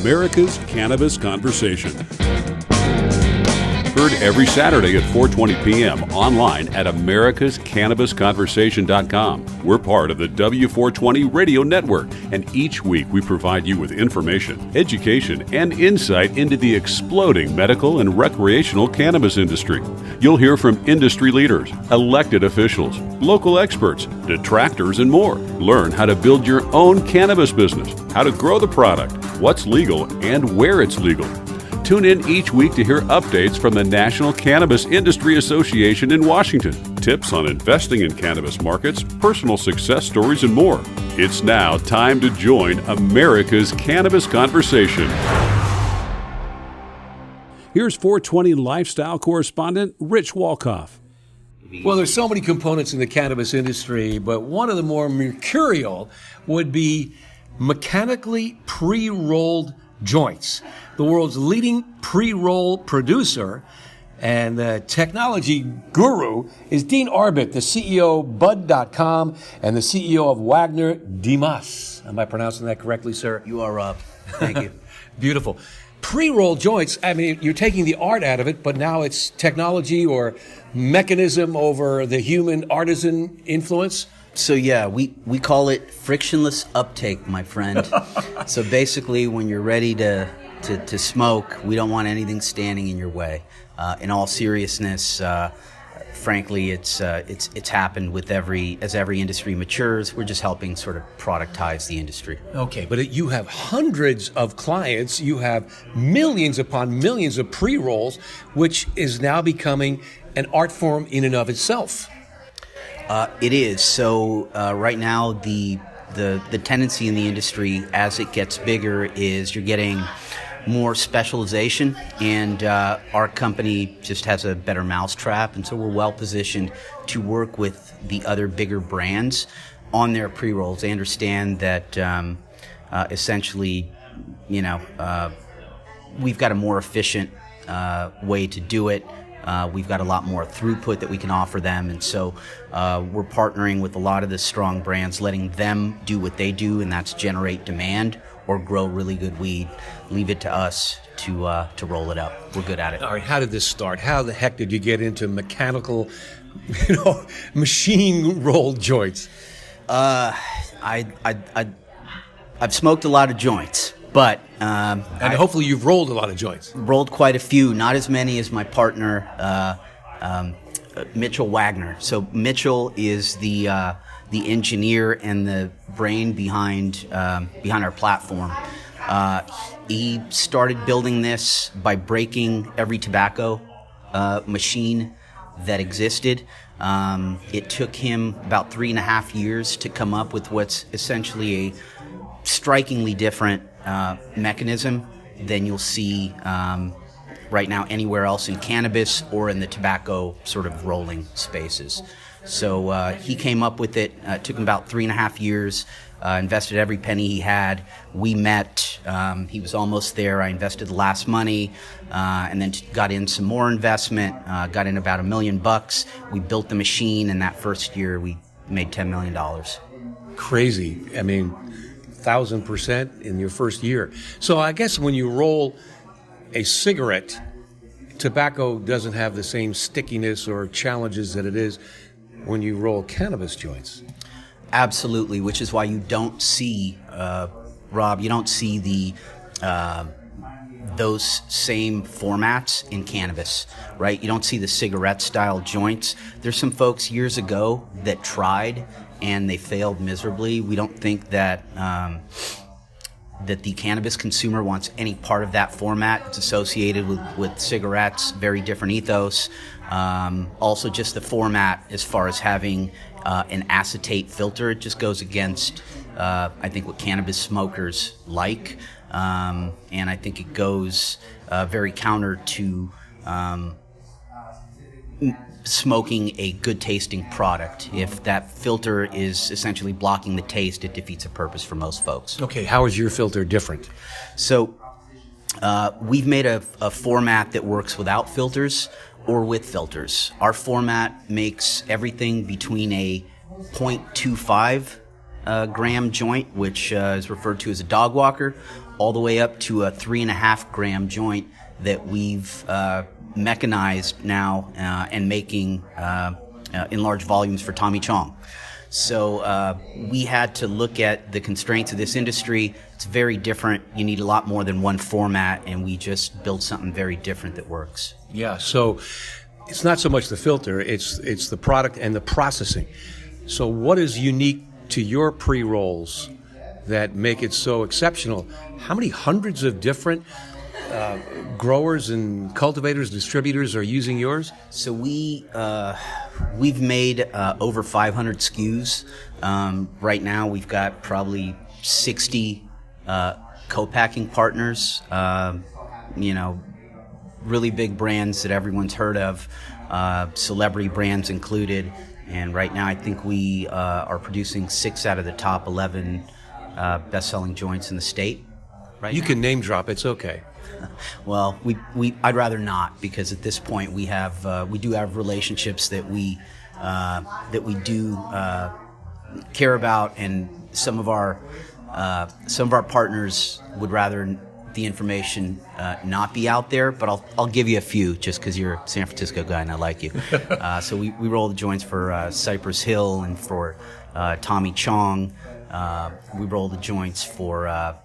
America's Cannabis Conversation. Heard every Saturday at 4:20 p.m. online at americascannabisconversation.com. We're part of the W420 Radio Network, and each week we provide you with information, education, and insight into the exploding medical and recreational cannabis industry. You'll hear from industry leaders, elected officials, local experts, detractors, and more. Learn how to build your own cannabis business, how to grow the product, what's legal, and where it's legal. Tune in each week to hear updates from the National Cannabis Industry Association in Washington, tips on investing in cannabis markets, personal success stories, and more. It's now time to join America's Cannabis Conversation. Here's 420 lifestyle correspondent Rich Walkoff. Well, there's so many components in the cannabis industry, but one of the more mercurial would be mechanically pre-rolled joints. The world's leading pre-roll producer and technology guru is Dean Arbit, the CEO of Bud.com and the CEO of Wagner Dimas. Am I pronouncing that correctly, sir? You are up. Thank you. Beautiful. Pre-roll joints, I mean, you're taking the art out of it, but now it's technology or mechanism over the human artisan influence. So yeah, we call it frictionless uptake, my friend. So basically, when you're ready to smoke, we don't want anything standing in your way. In all seriousness, frankly, it's happened with as every industry matures. We're just helping sort of productize the industry. Okay, but you have hundreds of clients. You have millions upon millions of pre-rolls, which is now becoming an art form in and of itself. It is. So right now, the tendency in the industry as it gets bigger is you're getting more specialization, and our company just has a better mousetrap, and so we're well positioned to work with the other bigger brands on their pre-rolls. They understand that essentially, we've got a more efficient way to do it. We've got a lot more throughput that we can offer them, and so we're partnering with a lot of the strong brands, letting them do what they do, and that's generate demand or grow really good weed. Leave it to us to roll it up. We're good at it. All right, how did this start? How the heck did you get into mechanical, machine-rolled joints? I've smoked a lot of joints. But and hopefully you've rolled a lot of joints. Rolled quite a few, not as many as my partner Mitchell Wagner. So Mitchell is the engineer and the brain behind our platform. He started building this by breaking every tobacco machine that existed. It took him about 3.5 years to come up with what's essentially a strikingly different mechanism than you'll see right now anywhere else in cannabis or in the tobacco sort of rolling spaces. So he came up with it. It took him about 3.5 years. Invested every penny he had. We met. He was almost there. I invested the last money, and then got in some more investment. Got in about $1 million. We built the machine, and that first year we made $10 million. Crazy. I mean, 1,000% in your first year. So I guess when you roll a cigarette, tobacco doesn't have the same stickiness or challenges that it is when you roll cannabis joints. Absolutely, which is why you don't see, Rob, you don't see the those same formats in cannabis, right? You don't see the cigarette-style joints. There's some folks years ago that tried and they failed miserably. We don't think that that the cannabis consumer wants any part of that format. It's associated with cigarettes, very different ethos. Also, just the format as far as having an acetate filter, it just goes against, I think, what cannabis smokers like. And I think it goes very counter to smoking a good tasting product. If that filter is essentially blocking the taste, it defeats the purpose for most folks. Okay, how is your filter different? So we've made a format that works without filters or with filters. Our format makes everything between a 0.25 gram joint, which is referred to as a dog walker, all the way up to a 3.5 gram joint that we've mechanized now and making in large volumes for Tommy Chong. So we had to look at the constraints of this industry. It's very different. You need a lot more than one format, and we just built something very different that works. Yeah, so it's not so much the filter, it's the product and the processing. So what is unique to your pre-rolls that make it so exceptional? How many hundreds of different growers and cultivators, distributors are using yours? So we've made over 500 SKUs. Right now we've got probably 60 co-packing partners, really big brands that everyone's heard of, celebrity brands included. And right now I think we are producing 6 out of the top 11 best-selling joints in the state. Right You now. can name drop, it's okay. Well, I'd rather not, because at this point we do have relationships that we do care about, and some of our partners would rather the information not be out there. But I'll give you a few just because you're a San Francisco guy and I like you. So we roll the joints for Cypress Hill and for Tommy Chong. We roll the joints for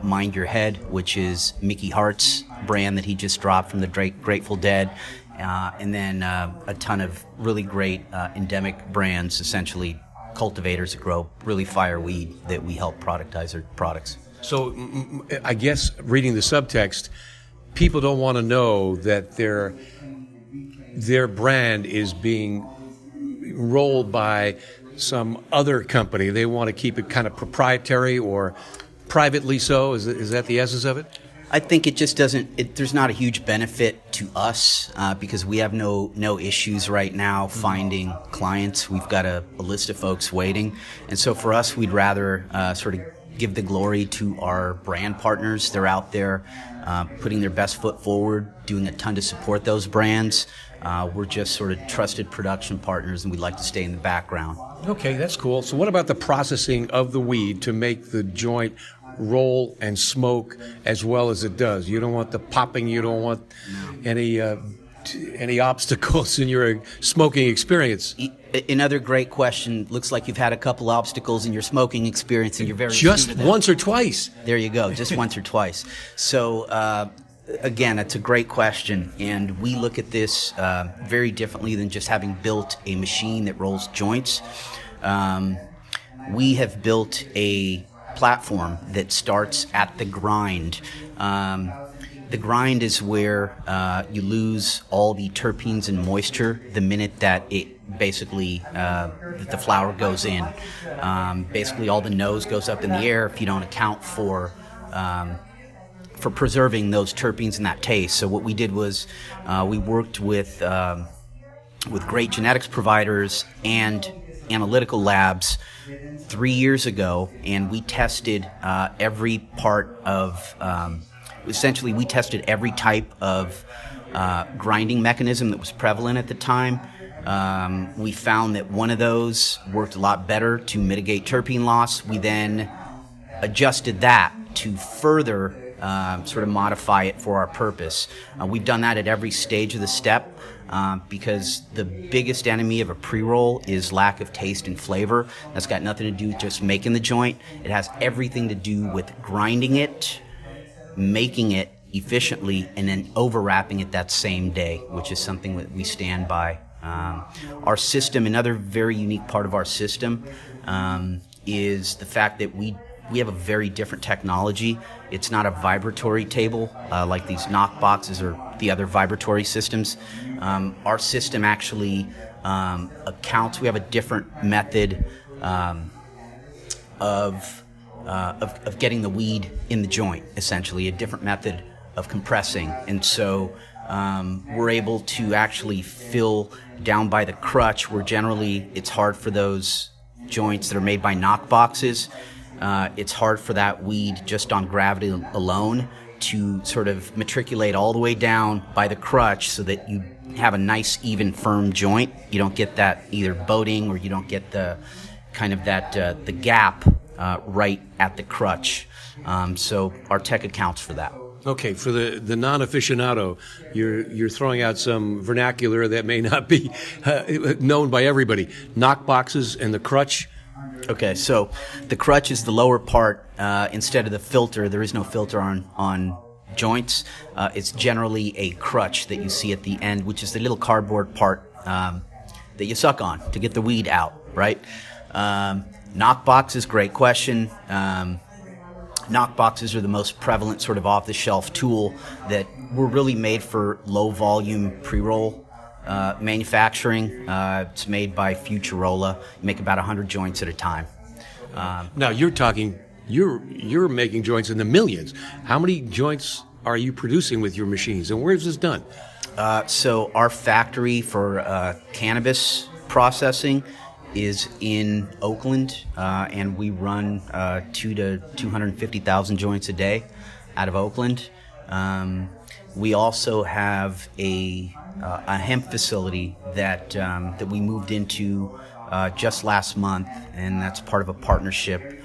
Mind Your Head, which is Mickey Hart's brand that he just dropped from the Grateful Dead, and then a ton of really great endemic brands, essentially cultivators that grow really fire weed that we help productize their products. So I guess reading the subtext, people don't want to know that their brand is being rolled by some other company. They want to keep it kind of proprietary or privately so. Is that the essence of it? I think it just doesn't. There's not a huge benefit to us because we have no issues right now finding clients. We've got a list of folks waiting, and so for us, we'd rather sort of give the glory to our brand partners. They're out there putting their best foot forward, doing a ton to support those brands. We're just sort of trusted production partners, and we'd like to stay in the background. Okay, that's cool. So what about the processing of the weed to make the joint roll and smoke as well as it does? You don't want the popping. You don't want any obstacles in your smoking experience. Another great question. Looks like you've had a couple obstacles in your smoking experience, and you're very just once or twice. There you go, just once or twice. So again, it's a great question, and we look at this very differently than just having built a machine that rolls joints. We have built a platform that starts at the grind. The grind is where you lose all the terpenes and moisture the minute that it basically the flower goes in. Basically, all the nose goes up in the air if you don't account for preserving those terpenes and that taste. So what we did was we worked with great genetics providers and analytical labs 3 years ago, and we tested every part of essentially we tested every type of grinding mechanism that was prevalent at the time. We found that one of those worked a lot better to mitigate terpene loss. We then adjusted that to further sort of modify it for our purpose. We've done that at every stage of the step because the biggest enemy of a pre-roll is lack of taste and flavor. That's got nothing to do with just making the joint. It has everything to do with grinding it, making it efficiently, and then overwrapping it that same day, which is something that we stand by. Our system, another very unique part of our system, is the fact that we have a very different technology. It's not a vibratory table like these knock boxes or the other vibratory systems. Our system actually accounts. We have a different method of getting the weed in the joint, essentially, a different method of compressing. And so we're able to actually fill down by the crutch, where generally it's hard for those joints that are made by knock boxes. It's hard for that weed just on gravity alone to sort of matriculate all the way down by the crutch so that you have a nice, even, firm joint. You don't get that either boating, or you don't get the kind of the gap right at the crutch. So our tech accounts for that. Okay, for the non-aficionado, you're throwing out some vernacular that may not be known by everybody. Knock boxes and the crutch. Okay, so the crutch is the lower part. Instead of the filter, there is no filter on joints. It's generally a crutch that you see at the end, which is the little cardboard part that you suck on to get the weed out, right? Knock boxes, great question. Knock boxes are the most prevalent sort of off-the-shelf tool that were really made for low-volume pre-roll manufacturing. It's made by Futurola. You make about 100 joints at a time. Now you're making joints in the millions. How many joints are you producing with your machines, and where is this done? So our factory for cannabis processing is in Oakland, and we run 2 to 250,000 joints a day out of Oakland. We also have a hemp facility that we moved into just last month, and that's part of a partnership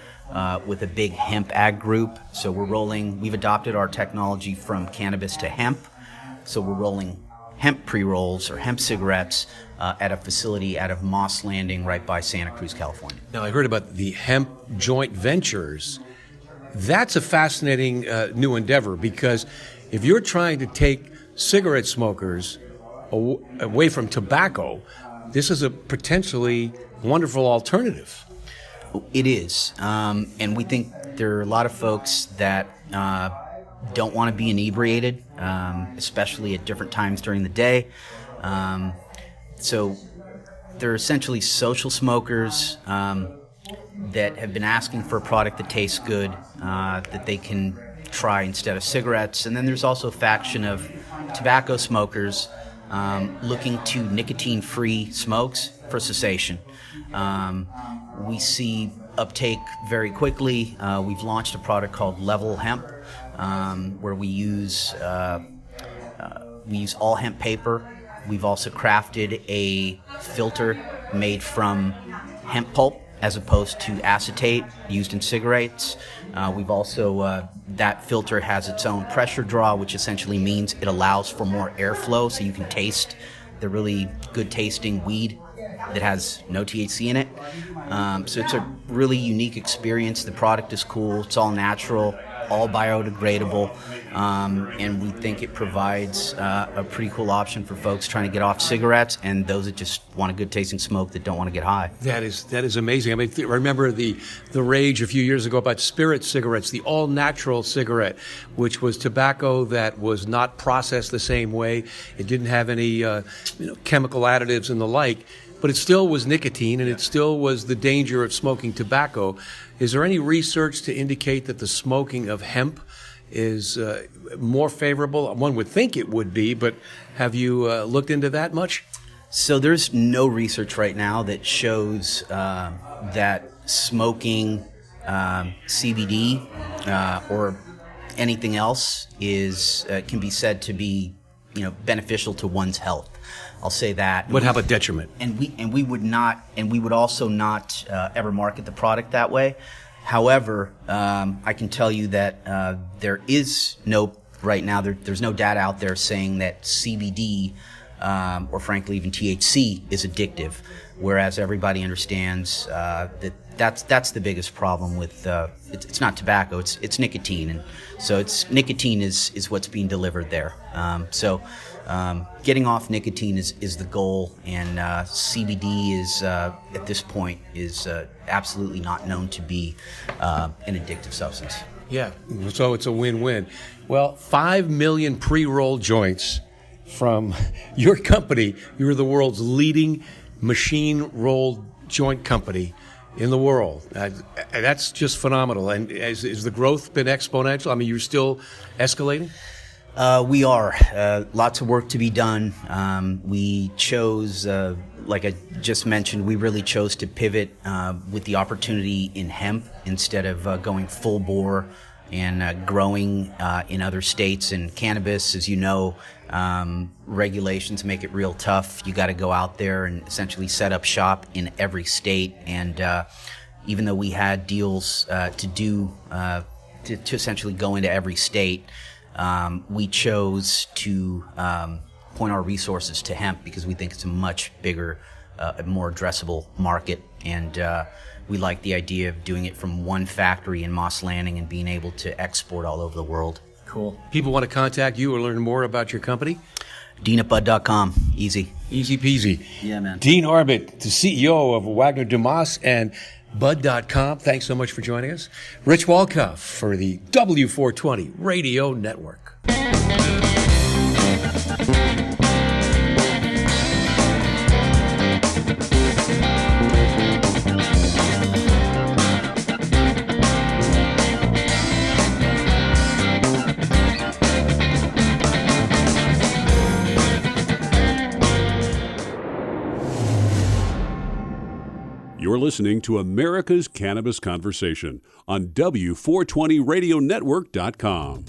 with a big hemp ag group. So we've adopted our technology from cannabis to hemp. So we're rolling hemp pre-rolls or hemp cigarettes at a facility out of Moss Landing right by Santa Cruz, California. Now, I heard about the hemp joint ventures. That's a fascinating new endeavor, because if you're trying to take cigarette smokers away from tobacco, this is a potentially wonderful alternative. It is. And we think there are a lot of folks that don't want to be inebriated, especially at different times during the day. So they're essentially social smokers that have been asking for a product that tastes good, that they can try instead of cigarettes. And then there's also a faction of tobacco smokers looking to nicotine-free smokes for cessation. We see uptake very quickly. We've launched a product called Level Hemp, where we use all hemp paper. We've also crafted a filter made from hemp pulp as opposed to acetate used in cigarettes. We've also, that filter has its own pressure draw, which essentially means it allows for more airflow so you can taste the really good tasting weed that has no THC in it. So it's a really unique experience. The product is cool. It's all natural, all biodegradable, and we think it provides a pretty cool option for folks trying to get off cigarettes and those that just want a good tasting smoke that don't want to get high. That is amazing. I mean, remember the rage a few years ago about spirit cigarettes, the all-natural cigarette, which was tobacco that was not processed the same way. It didn't have any chemical additives and the like, but it still was nicotine, and it still was the danger of smoking tobacco. Is there any research to indicate that the smoking of hemp is more favorable? One would think it would be, but have you looked into that much? So there's no research right now that shows that smoking CBD or anything else can be said to be beneficial to one's health. I'll say that. What have a detriment? And we would also not ever market the product that way. However, I can tell you that there is right now there's no data out there saying that CBD or frankly even THC is addictive, whereas everybody understands that's the biggest problem with it's not tobacco, it's nicotine, and so nicotine is what's being delivered there. Getting off nicotine is the goal, and CBD is at this point is absolutely not known to be an addictive substance. Yeah, so it's a win-win. Well, 5 million pre-rolled joints from your company. You're the world's leading machine-rolled joint company in the world. That's just phenomenal. And has the growth been exponential? I mean, you're still escalating? We are. Lots of work to be done. We chose, like I just mentioned, we really chose to pivot with the opportunity in hemp instead of going full bore and growing in other states. And cannabis, as you know, regulations make it real tough. You got to go out there and essentially set up shop in every state. And even though we had deals to essentially go into every state, we chose to point our resources to hemp because we think it's a much bigger, more addressable market. And we like the idea of doing it from one factory in Moss Landing and being able to export all over the world. Cool. People want to contact you or learn more about your company? DeanAtBud.com. Easy. Easy peasy. Yeah, man. Dean Arbit, the CEO of Wagner DeMoss and Bud.com. Thanks so much for joining us. Rich Walkoff for the W420 Radio Network. You're listening to America's Cannabis Conversation on W420RadioNetwork.com.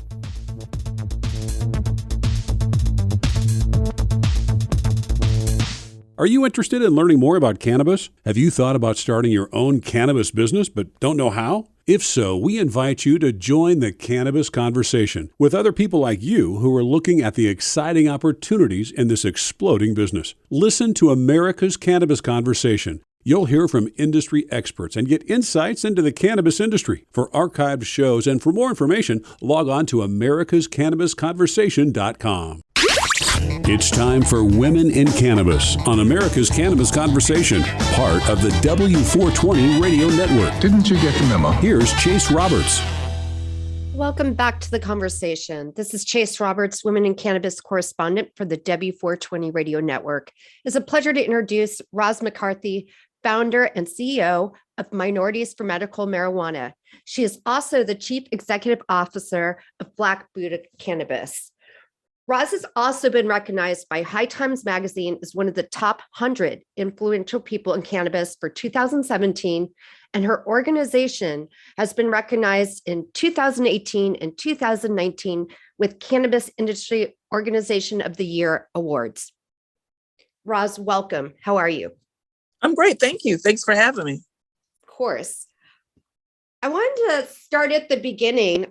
Are you interested in learning more about cannabis? Have you thought about starting your own cannabis business but don't know how? If so, we invite you to join the Cannabis Conversation with other people like you who are looking at the exciting opportunities in this exploding business. Listen to America's Cannabis Conversation. You'll hear from industry experts and get insights into the cannabis industry. For archived shows and for more information, log on to americascannabisconversation.com. It's time for Women in Cannabis on America's Cannabis Conversation, part of the W420 Radio Network. Didn't you get the memo? Here's Chase Roberts. Welcome back to the conversation. This is Chase Roberts, Women in Cannabis correspondent for the W420 Radio Network. It's a pleasure to introduce Roz McCarthy, founder and CEO of Minorities for Medical Marijuana. She is also the Chief Executive Officer of Black Buddha Cannabis. Roz has also been recognized by High Times Magazine as one of the top 100 influential people in cannabis for 2017, and her organization has been recognized in 2018 and 2019 with Cannabis Industry Organization of the Year awards. Roz, welcome. How are you? I'm great. Thank you. Thanks for having me. Of course. I wanted to start at the beginning.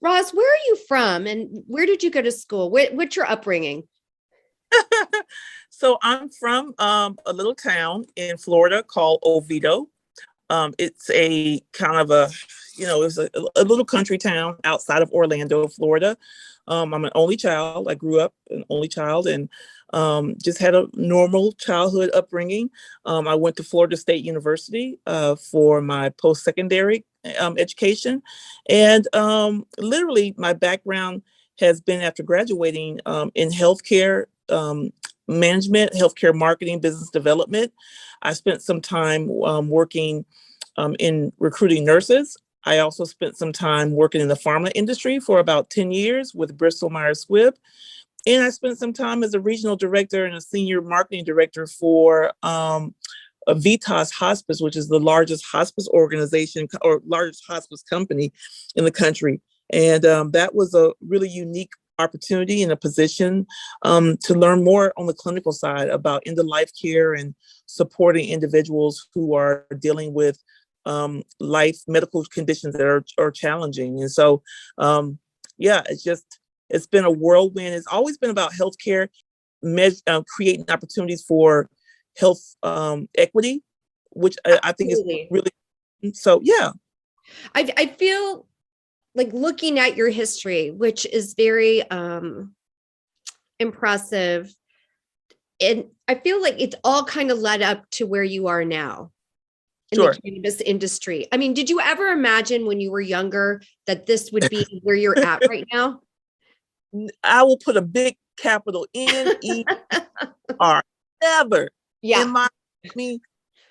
Roz, where are you from and where did you go to school? What's your upbringing? So I'm from a little town in Florida called Oviedo. It's a kind of it's a little country town outside of Orlando, Florida. I'm an only child. I grew up an only child and just had a normal childhood upbringing. I went to Florida State University for my post-secondary education. And literally my background has been, after graduating, in healthcare management, healthcare marketing, business development. I spent some time working in recruiting nurses. I also spent some time working in the pharma industry for about 10 years with Bristol Myers Squibb. And I spent some time as a regional director and a senior marketing director for Vitas Hospice, which is the largest hospice organization or largest hospice company in the country. And that was a really unique opportunity and a position to learn more on the clinical side about end-of-life care and supporting individuals who are dealing with life medical conditions that are challenging. And so, it's been a whirlwind. It's always been about healthcare, creating opportunities for health equity, which I think is really, so, yeah. I feel like looking at your history, which is very impressive. And I feel like it's all kind of led up to where you are now in the cannabis industry. I mean, did you ever imagine when you were younger that this would be where you're at right now? I will put a big capital N-E-R. Never. Yeah.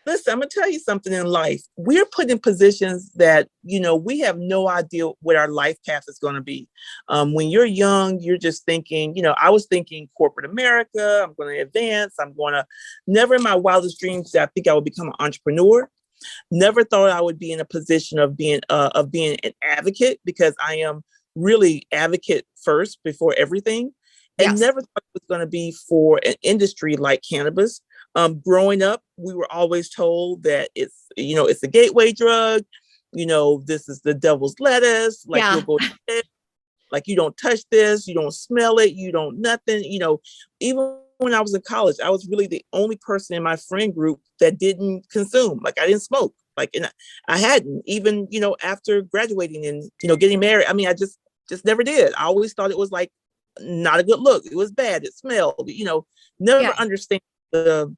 Listen, I'm going to tell you something in life. We're put in positions that, we have no idea what our life path is going to be. When you're young, you're just thinking, I was thinking corporate America, I'm going to advance. Never in my wildest dreams did I think I would become an entrepreneur. Never thought I would be in a position of being an advocate, because I am really advocate first before everything. And Yes. never thought it was going to be for an industry like cannabis. Growing up, we were always told that it's a gateway drug. This is the devil's lettuce. Like, Yeah. you'll go to bed, like, you don't touch this, you don't smell it, you don't nothing. Even when I was in college, I was really the only person in my friend group that didn't consume. Like, I didn't smoke. Like, and I hadn't even, after graduating and, getting married. I mean, I just never did. I always thought it was like not a good look. It was bad. It smelled, never Yeah. understand the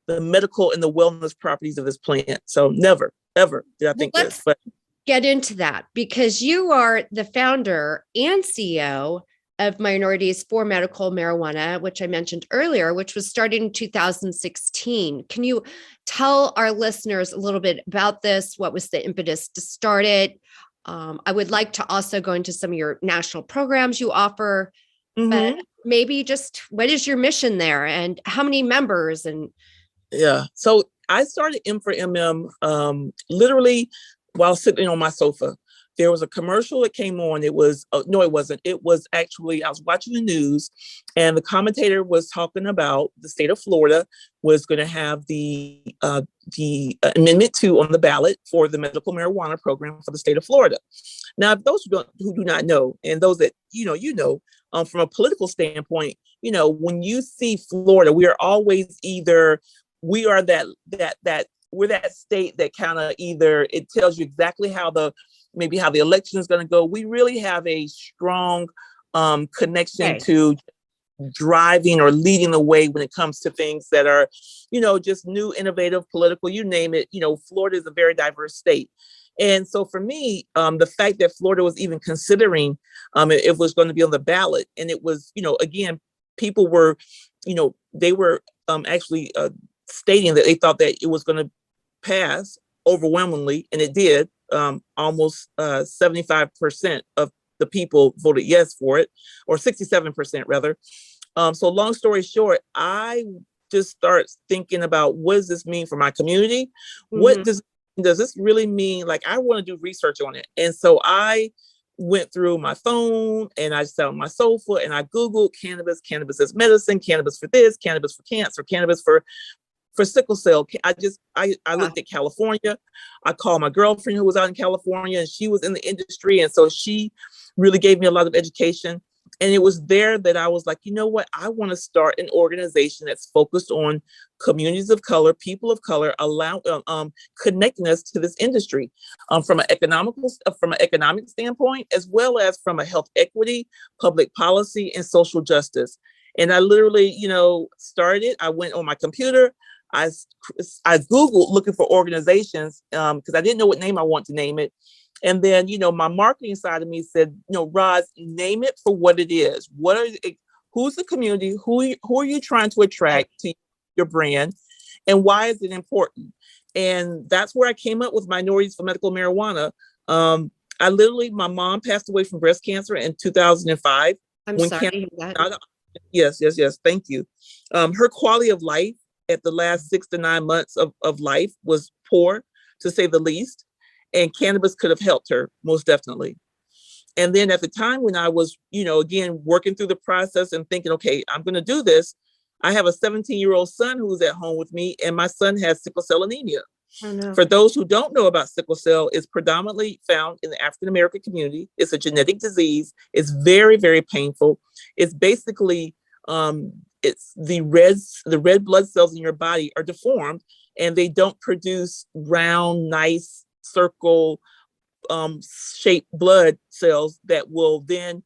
medical and the wellness properties of this plant. So never, ever did I think this. But Get into that, because you are the founder and CEO of Minorities for Medical Marijuana, which I mentioned earlier, which was started in 2016. Can you tell our listeners a little bit about this? What was the impetus to start it? I would like to also go into some of your national programs you offer, but maybe just what is your mission there and how many members? And yeah, so I started M for MM literally while sitting on my sofa. There was a commercial that came on. It was, no, it wasn't. It was actually, I was watching the news, and the commentator was talking about the state of Florida was going to have the Amendment 2 on the ballot for the medical marijuana program for the state of Florida. Now, if those who do not know, and those that, from a political standpoint, when you see Florida, we are always we are we're that state that kind of either it tells you exactly how the election is going to go. We really have a strong connection to driving or leading the way when it comes to things that are, just new, innovative, political, you name it. Florida is a very diverse state. And so for me, the fact that Florida was even considering it was going to be on the ballot, and it was, again, people were, they were actually stating that they thought that it was going to pass overwhelmingly, and it did. Almost 75% of the people voted yes for it, or 67% rather. So long story short, I just start thinking about, what does this mean for my community? What does this really mean? Like, I want to do research on it. And so I went through my phone and I sat on my sofa and I Googled cannabis as medicine, cannabis for this, cannabis for cancer, cannabis for sickle cell. I looked at California. I called my girlfriend who was out in California, and she was in the industry. And so she really gave me a lot of education. And it was there that I was like, you know what? I want to start an organization that's focused on communities of color, people of color, connecting us to this industry from an economic standpoint, as well as from a health equity, public policy, and social justice. And I literally, started. I went on my computer. I Googled looking for organizations because I didn't know what name I want to name it. And then, my marketing side of me said, Roz, name it for what it is. Who's the community? Who are you trying to attract to your brand? And why is it important? And that's where I came up with Minorities for Medical Marijuana. My mom passed away from breast cancer in 2005. I'm sorry to hear that. Yes. Thank you. Her quality of life at the last 6 to 9 months of life was poor, to say the least. And cannabis could have helped her, most definitely. And then at the time when I was, again, working through the process and thinking, okay, I'm going to do this. I have a 17-year-old son who's at home with me, and my son has sickle cell anemia. Oh, no. For those who don't know about sickle cell, it's predominantly found in the African-American community. It's a genetic disease. It's very, very painful. It's basically, it's the red blood cells in your body are deformed, and they don't produce round, nice, circle shaped blood cells that will then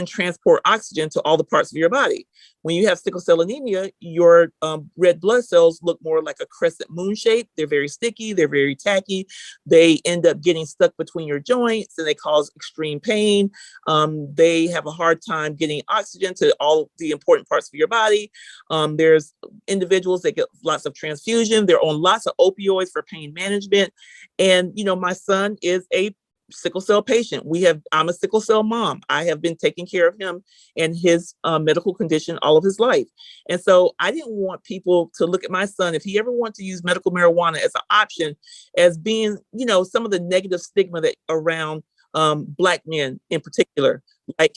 transport oxygen to all the parts of your body. When you have sickle cell anemia, your red blood cells look more like a crescent moon shape. They're very sticky. They're very tacky. They end up getting stuck between your joints, and they cause extreme pain. They have a hard time getting oxygen to all the important parts of your body. There's individuals that get lots of transfusion. They're on lots of opioids for pain management. And, my son is a sickle cell patient. I'm a sickle cell mom. I have been taking care of him and his medical condition all of his life. And so I didn't want people to look at my son, if he ever wanted to use medical marijuana as an option, as being, some of the negative stigma that around Black men in particular, like,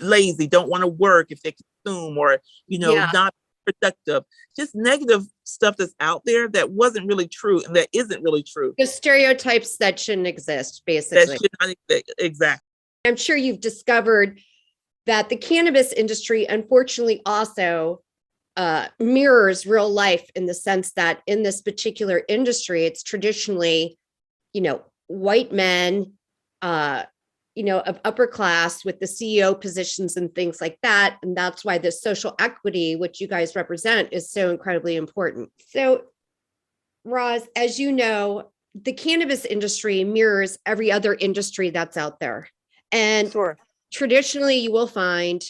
lazy, don't want to work if they consume, or, not productive, just negative stuff that's out there that wasn't really true and that isn't really true. The stereotypes that shouldn't exist, That basically. should not exist. Exactly. I'm sure you've discovered that the cannabis industry, unfortunately, also mirrors real life, in the sense that in this particular industry, it's traditionally, white men, of upper class with the CEO positions and things like that. And that's why the social equity, which you guys represent, is so incredibly important. So, Roz, as you know, the cannabis industry mirrors every other industry that's out there. And Sure. Traditionally, you will find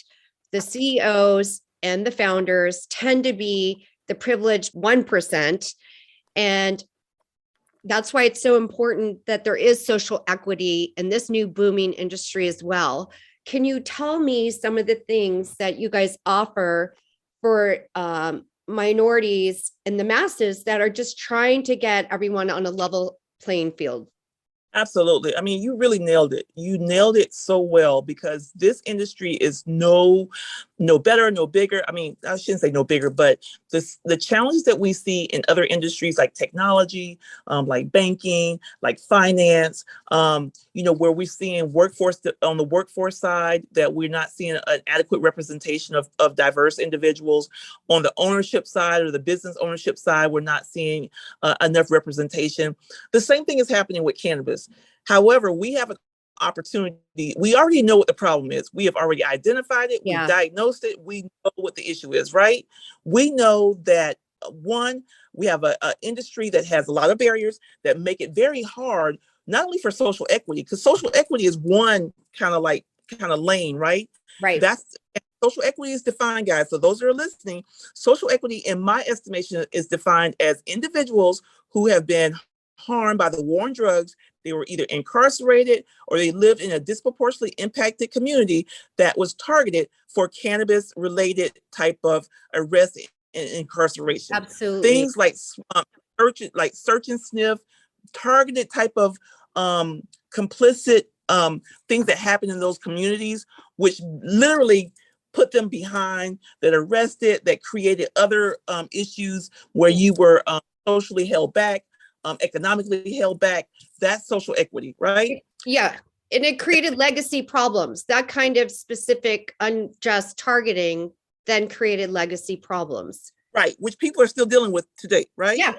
the CEOs and the founders tend to be the privileged 1%. And that's why it's so important that there is social equity in this new booming industry as well. Can you tell me some of the things that you guys offer for minorities and the masses that are just trying to get everyone on a level playing field? Absolutely. I mean, you really nailed it. You nailed it so well, because this industry is no better, no bigger. I mean, I shouldn't say no bigger, but the challenges that we see in other industries like technology, like banking, like finance, where we're seeing on the workforce side, that we're not seeing an adequate representation of diverse individuals. On the ownership side, or the business ownership side, we're not seeing enough representation. The same thing is happening with cannabis. However, we have an opportunity. We already know what the problem is. We have already identified it. Yeah. We've diagnosed it. We know what the issue is, right? We know that one, we have an industry that has a lot of barriers that make it very hard, not only for social equity, because social equity is one kind of lane, right? Right. Social equity is defined, guys. So those who are listening, social equity, in my estimation, is defined as individuals who have been harmed by the war on drugs. They were either incarcerated or they lived in a disproportionately impacted community that was targeted for cannabis related type of arrest and incarceration. Absolutely. Things like search and sniff, targeted type of complicit things that happen in those communities, which literally put them behind, that arrested, that created other issues where you were socially held back, economically held back. That's social equity, right? Yeah. And it created legacy problems. That kind of specific unjust targeting then created legacy problems. Right, which people are still dealing with today, right? Yeah.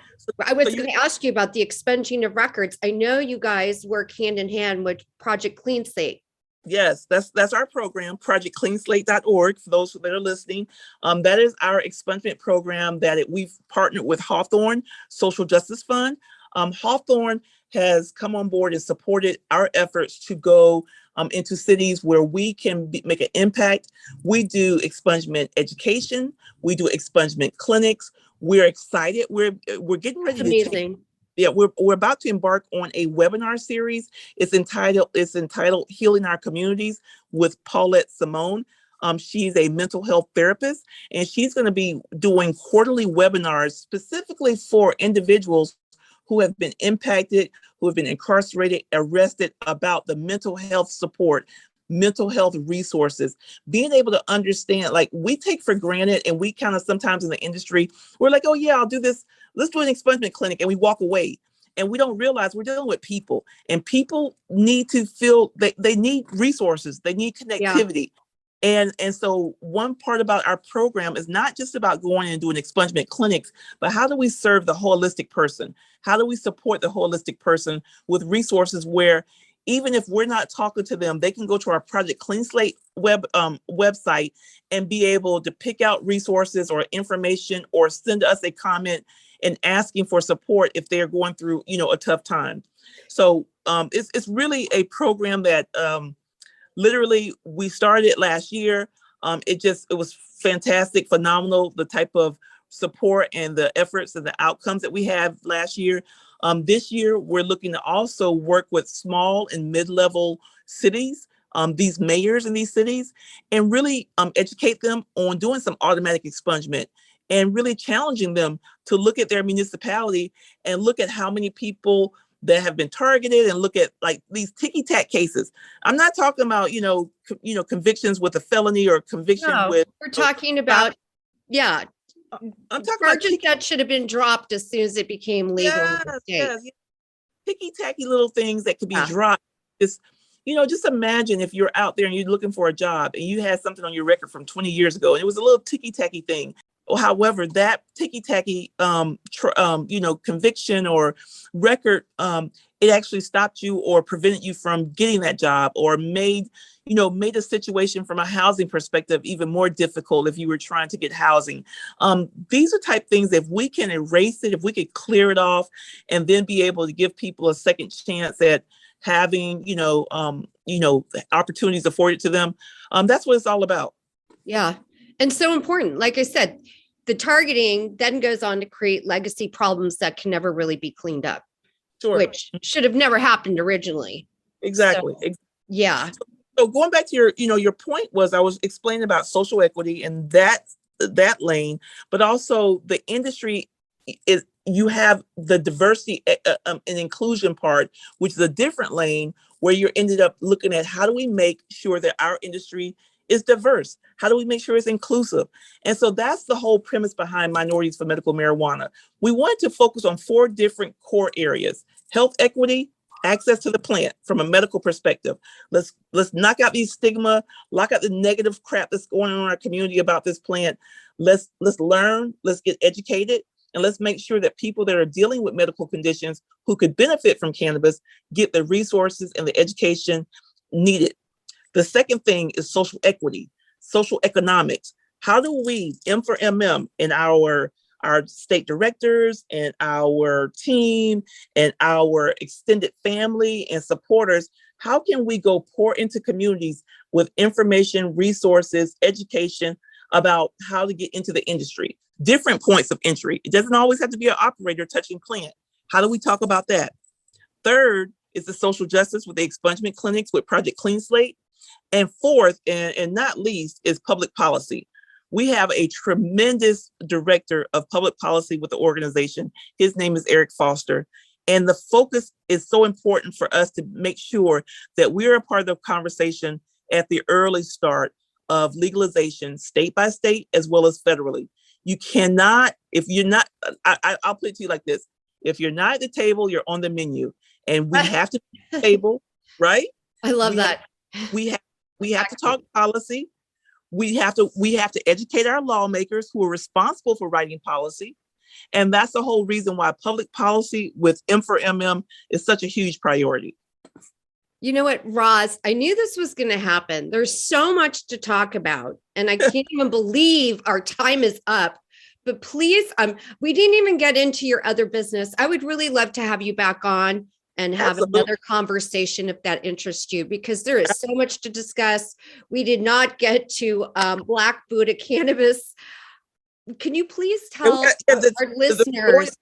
I was going to ask you about the expunging of records. I know you guys work hand in hand with Project Clean Slate. Yes, that's our program, projectcleanslate.org, for those that are listening. That is our expungement program that we've partnered with Hawthorne Social Justice Fund. Hawthorne has come on board and supported our efforts to go into cities where we can make an impact. We do expungement education. We do expungement clinics. We're excited. We're getting ready That's to amazing. we're about to embark on a webinar series. It's entitled Healing Our Communities with Paulette Simone. She's a mental health therapist, and she's going to be doing quarterly webinars specifically for individuals who have been impacted, who have been incarcerated, arrested, about the mental health support, mental health resources, being able to understand, like, we take for granted, and we kind of sometimes in the industry, we're like, oh yeah, I'll do this. Let's do an expungement clinic, and we walk away. And we don't realize we're dealing with people, and people need to feel that they need resources, they need connectivity. Yeah. And so one part about our program is not just about going and doing expungement clinics, but how do we serve the holistic person? How do we support the holistic person with resources where even if we're not talking to them, they can go to our Project Clean Slate website and be able to pick out resources or information, or send us a comment and asking for support if they're going through, a tough time. So it's really a program that literally we started last year. It was fantastic, phenomenal, the type of support and the efforts and the outcomes that we had last year. This year, we're looking to also work with small and mid-level cities, these mayors in these cities, and really educate them on doing some automatic expungement and really challenging them to look at their municipality and look at how many people that have been targeted and look at like these ticky-tack cases. I'm not talking about, convictions with a felony or conviction No, with. we're talking about, yeah, I'm talking about charges that should have been dropped as soon as it became legal in the state. yes. Ticky-tacky little things that could be Yeah. dropped. Just imagine if you're out there and you're looking for a job and you had something on your record from 20 years ago and it was a little ticky-tacky thing. However, that ticky-tacky, conviction or record, it actually stopped you or prevented you from getting that job, or made a situation from a housing perspective even more difficult if you were trying to get housing. These are type things, if we can erase it, if we could clear it off, and then be able to give people a second chance at having, opportunities afforded to them. That's what it's all about. Yeah. And so important. Like I said, the targeting then goes on to create legacy problems that can never really be cleaned up, Sure. which should have never happened originally. Exactly. So, yeah. So going back to your point was, I was explaining about social equity and that lane, but also the industry is, you have the diversity and inclusion part, which is a different lane where you're ended up looking at how do we make sure that our industry is diverse? How do we make sure it's inclusive? And so that's the whole premise behind Minorities for Medical Marijuana. We wanted to focus on 4 different core areas: health equity, access to the plant from a medical perspective. Let's knock out these stigma, lock out the negative crap that's going on in our community about this plant. Let's learn, let's get educated, and let's make sure that people that are dealing with medical conditions who could benefit from cannabis get the resources and the education needed. The second thing is social equity, social economics. How do we, M4MM, and our state directors and our team and our extended family and supporters, how can we go pour into communities with information, resources, education about how to get into the industry? Different points of entry. It doesn't always have to be an operator touching plant. How do we talk about that? Third is the social justice with the expungement clinics with Project Clean Slate. And fourth, and not least, is public policy. We have a tremendous director of public policy with the organization. His name is Eric Foster. And the focus is so important for us to make sure that we're a part of the conversation at the early start of legalization, state by state, as well as federally. You cannot, if you're not, I'll put it to you like this. If you're not at the table, you're on the menu. And we have to be at the table, right? I love that. We have to talk policy. We have to educate our lawmakers who are responsible for writing policy. And that's the whole reason why public policy with M4MM is such a huge priority. You know what, Roz, I knew this was going to happen. There's so much to talk about, and I can't even believe our time is up. But please, we didn't even get into your other business. I would really love to have you back on and have another conversation if that interests you, because there is so much to discuss. We did not get to Black Buddha cannabis. Can you please tell our listeners?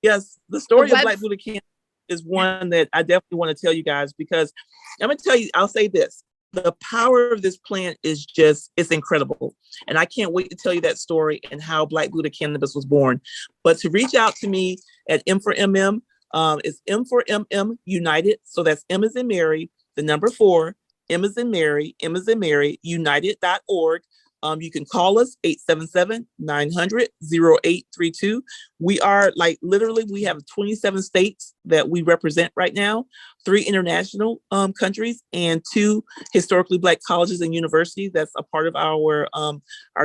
The story of Black Buddha cannabis is one that I definitely want to tell you guys, because I'm going to tell you, I'll say this. The power of this plant is it's incredible. And I can't wait to tell you that story and how Black Buddha cannabis was born. But to reach out to me at M4MM, it's M4MM United. So that's M as in Mary, the number 4, M as in Mary, united.org. You can call us 877-900-0832. We are literally, we have 27 states that we represent right now, 3 international countries, and 2 historically Black colleges and universities. That's a part of our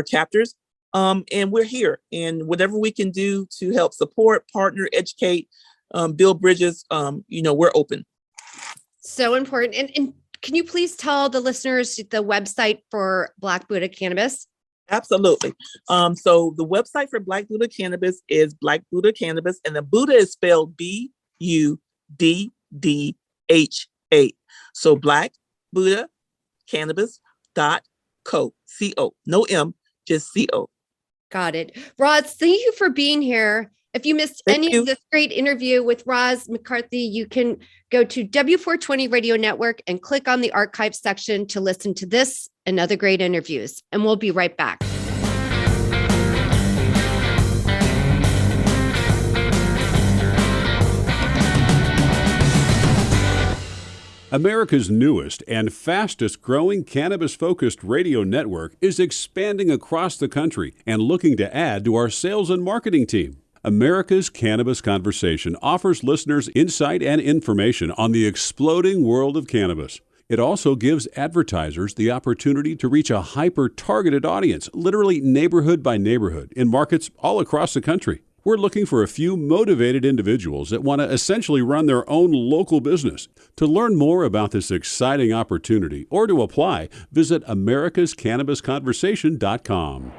chapters. And we're here, and whatever we can do to help support, partner, educate, build bridges, we're open. So important. And can you please tell the listeners the website for Black Buddha Cannabis? Absolutely. So the website for Black Buddha Cannabis is Black Buddha Cannabis, and the Buddha is spelled BUDDHA. So Black Buddha Cannabis.co. C-O. No M, just C-O. Got it. Rod, thank you for being here. If you missed Thank any you. of this great interview with Roz McCarthy, you can go to W420 Radio Network and click on the archive section to listen to this and other great interviews. And we'll be right back. America's newest and fastest growing cannabis-focused radio network is expanding across the country and looking to add to our sales and marketing team. America's Cannabis Conversation offers listeners insight and information on the exploding world of cannabis. It also gives advertisers the opportunity to reach a hyper-targeted audience, literally neighborhood by neighborhood, in markets all across the country. We're looking for a few motivated individuals that want to essentially run their own local business. To learn more about this exciting opportunity or to apply, visit americascannabisconversation.com.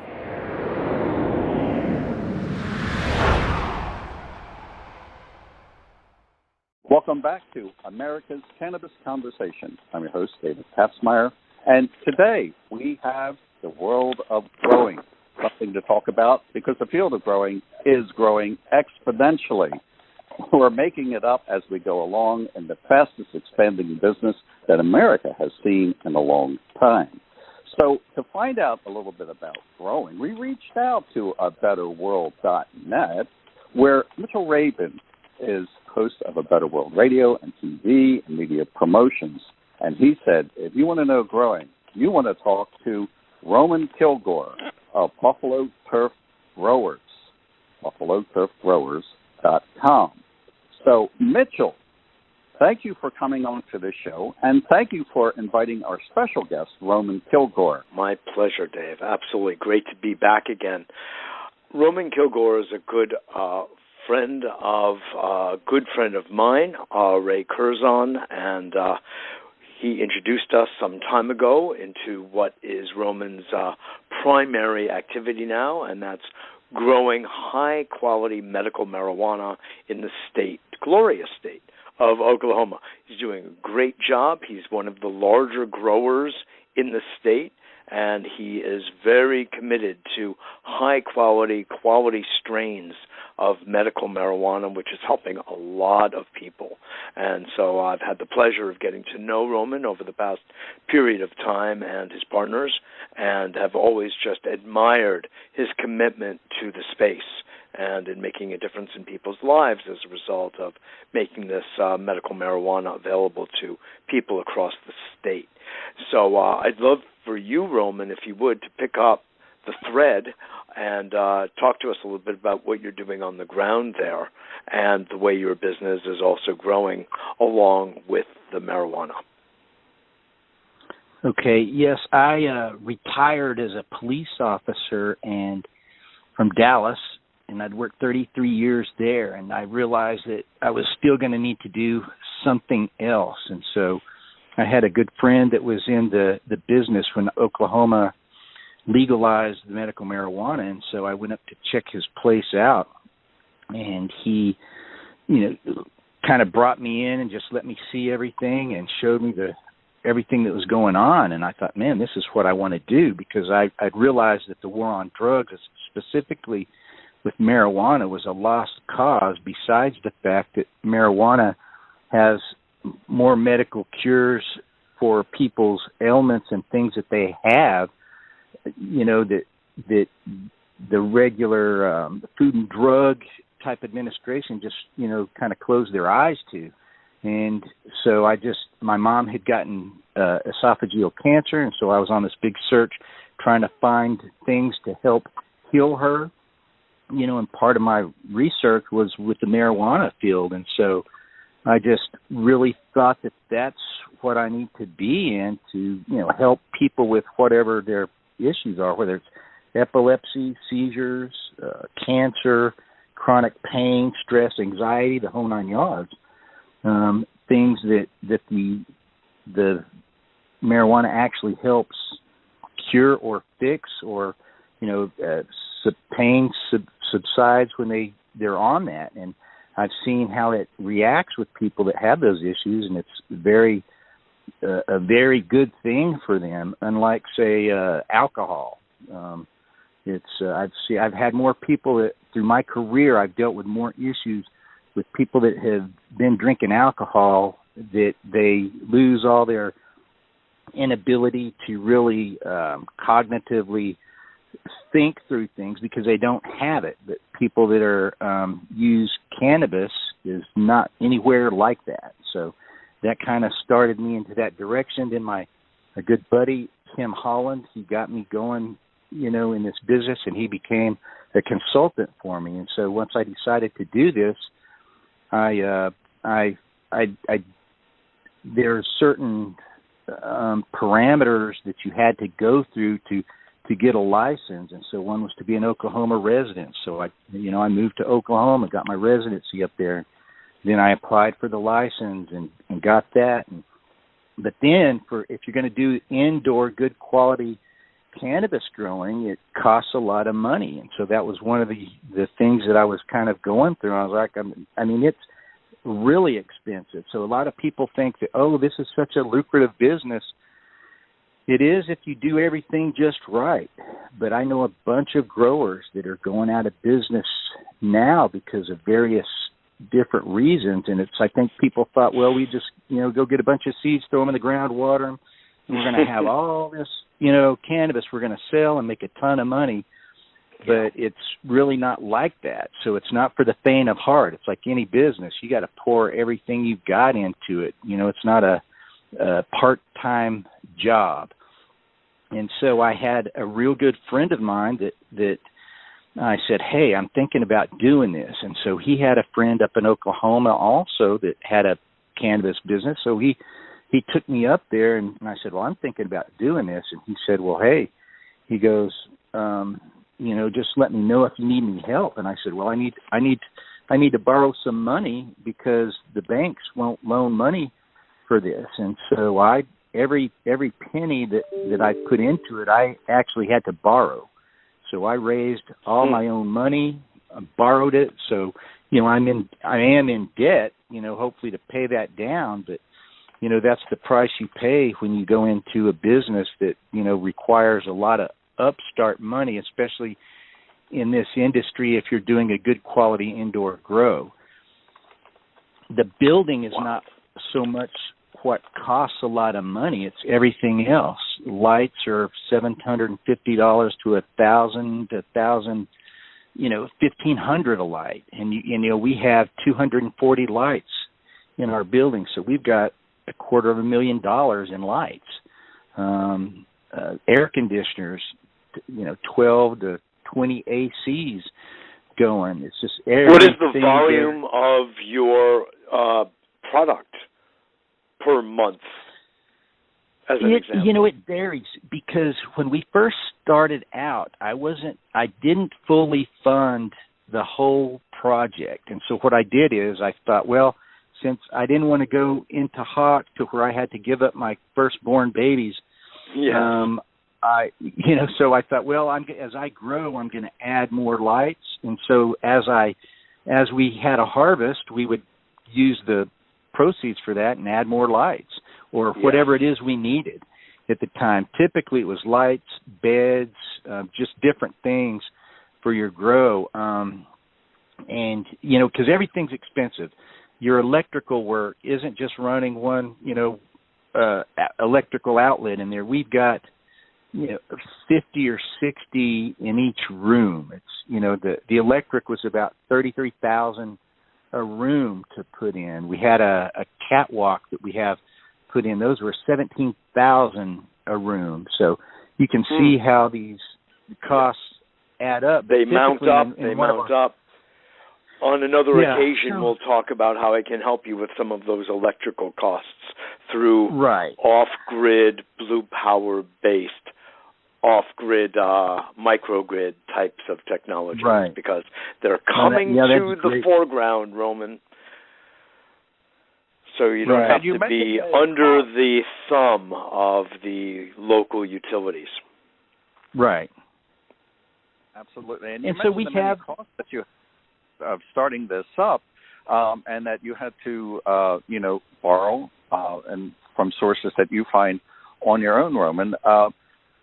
Welcome back to America's Cannabis Conversation. I'm your host, David Papsmeyer, and today we have the world of growing, something to talk about because the field of growing is growing exponentially. We're making it up as we go along in the fastest expanding business that America has seen in a long time. So to find out a little bit about growing, we reached out to abetterworld.net, where Mitchell Rabin is host of A Better World Radio and TV and media promotions. And he said, if you want to know growing, you want to talk to Roman Kilgore of Buffalo Turf Growers, buffaloturfgrowers.com. So, Mitchell, thank you for coming on to this show, and thank you for inviting our special guest, Roman Kilgore. My pleasure, Dave. Absolutely. Great to be back again. Roman Kilgore is a good friend of mine, Ray Curzon, and he introduced us some time ago into what is Roman's primary activity now, and that's growing high-quality medical marijuana in the glorious state of Oklahoma. He's doing a great job. He's one of the larger growers in the state, and he is very committed to high-quality strains of medical marijuana, which is helping a lot of people. And so I've had the pleasure of getting to know Roman over the past period of time and his partners, and have always just admired his commitment to the space and in making a difference in people's lives as a result of making this medical marijuana available to people across the state. So I'd love for you, Roman, if you would, to pick up the thread and talk to us a little bit about what you're doing on the ground there and the way your business is also growing along with the marijuana. Okay, yes, I retired as a police officer and from Dallas, and I'd worked 33 years there, and I realized that I was still going to need to do something else. And so I had a good friend that was in the business when Oklahoma legalized the medical marijuana, and so I went up to check his place out, and he, kind of brought me in and just let me see everything and showed me everything that was going on. And I thought, man, this is what I want to do, because I'd realized that the war on drugs, specifically with marijuana, was a lost cause, besides the fact that marijuana has more medical cures for people's ailments and things that they have, that the regular Food and Drug type administration just, kind of closed their eyes to. And so my mom had gotten esophageal cancer, and so I was on this big search trying to find things to help heal her, and part of my research was with the marijuana field. And so I just really thought that that's what I need to be in to, help people with whatever their issues are, whether it's epilepsy, seizures, cancer, chronic pain, stress, anxiety, the whole nine yards. Things that the marijuana actually helps cure or fix, or pain subsides when they're on that. And I've seen how it reacts with people that have those issues, and it's a very good thing for them. Unlike, say, alcohol. I've had more people that through my career, I've dealt with more issues with people that have been drinking alcohol, that they lose all their inability to really cognitively think through things because they don't have it. But people that are use cannabis is not anywhere like that. So that kind of started me into that direction. Then a good buddy, Tim Holland, he got me going, in this business, and he became a consultant for me. And so once I decided to do this, there's certain parameters that you had to go through to get a license. And so one was to be an Oklahoma resident. So I moved to Oklahoma, got my residency up there. Then I applied for the license and got that. But then if you're going to do indoor good quality cannabis growing, it costs a lot of money. And so that was one of the things that I was kind of going through. I was like, it's really expensive. So a lot of people think that, this is such a lucrative business. It is if you do everything just right. But I know a bunch of growers that are going out of business now because of various different reasons. And I think people thought, well, we just, go get a bunch of seeds, throw them in the ground, water them, and we're going to have all this, cannabis we're going to sell and make a ton of money. But it's really not like that. So it's not for the faint of heart. It's like any business. You got to pour everything you've got into it. It's not a part-time job. And so I had a real good friend of mine that I said, hey, I'm thinking about doing this. And so he had a friend up in Oklahoma also that had a cannabis business. So he took me up there, and I said, well, I'm thinking about doing this. And he said, well, hey, he goes, just let me know if you need any help. And I said, well, I need to borrow some money because the banks won't loan money for this. And so every penny that I put into it, I actually had to borrow. So I raised all my own money, borrowed it. So, I am in debt, hopefully to pay that down. But, that's the price you pay when you go into a business that, requires a lot of upstart money, especially in this industry if you're doing a good quality indoor grow. The building is not so much what costs a lot of money, it's everything else. Lights are $750 to $1,000 to $1,000, $1,500 a light, and we have 240 lights in our building, so we've got $250,000 in lights. Air conditioners, 12 to 20 ACs going. It's just everything. What is the volume of your product per month, as an example? It varies because when we first started out, I didn't fully fund the whole project. And so what I did is I thought, well, since I didn't want to go into hawk to where I had to give up my firstborn babies, so I thought, well, as I grow, I'm going to add more lights. And so as we had a harvest, we would use the proceeds for that and add more lights or whatever it is we needed at the time. Typically it was lights, beds, just different things for your grow. And, because everything's expensive. Your electrical work isn't just running one, electrical outlet in there. We've got, 50 or 60 in each room. It's, the electric was about $33,000 a room to put in. We had a catwalk that we have put in. Those were $17,000 a room. So you can see how these costs add up. They mount up. On another occasion, we'll talk about how I can help you with some of those electrical costs through off-grid, blue power-based, off-grid, microgrid types of technologies, because they're coming to the foreground, Roman. So you don't have to be under the thumb of the local utilities. Right. Absolutely. And so we have costs that you of starting this up, and that you had to, borrow and from sources that you find on your own, Roman,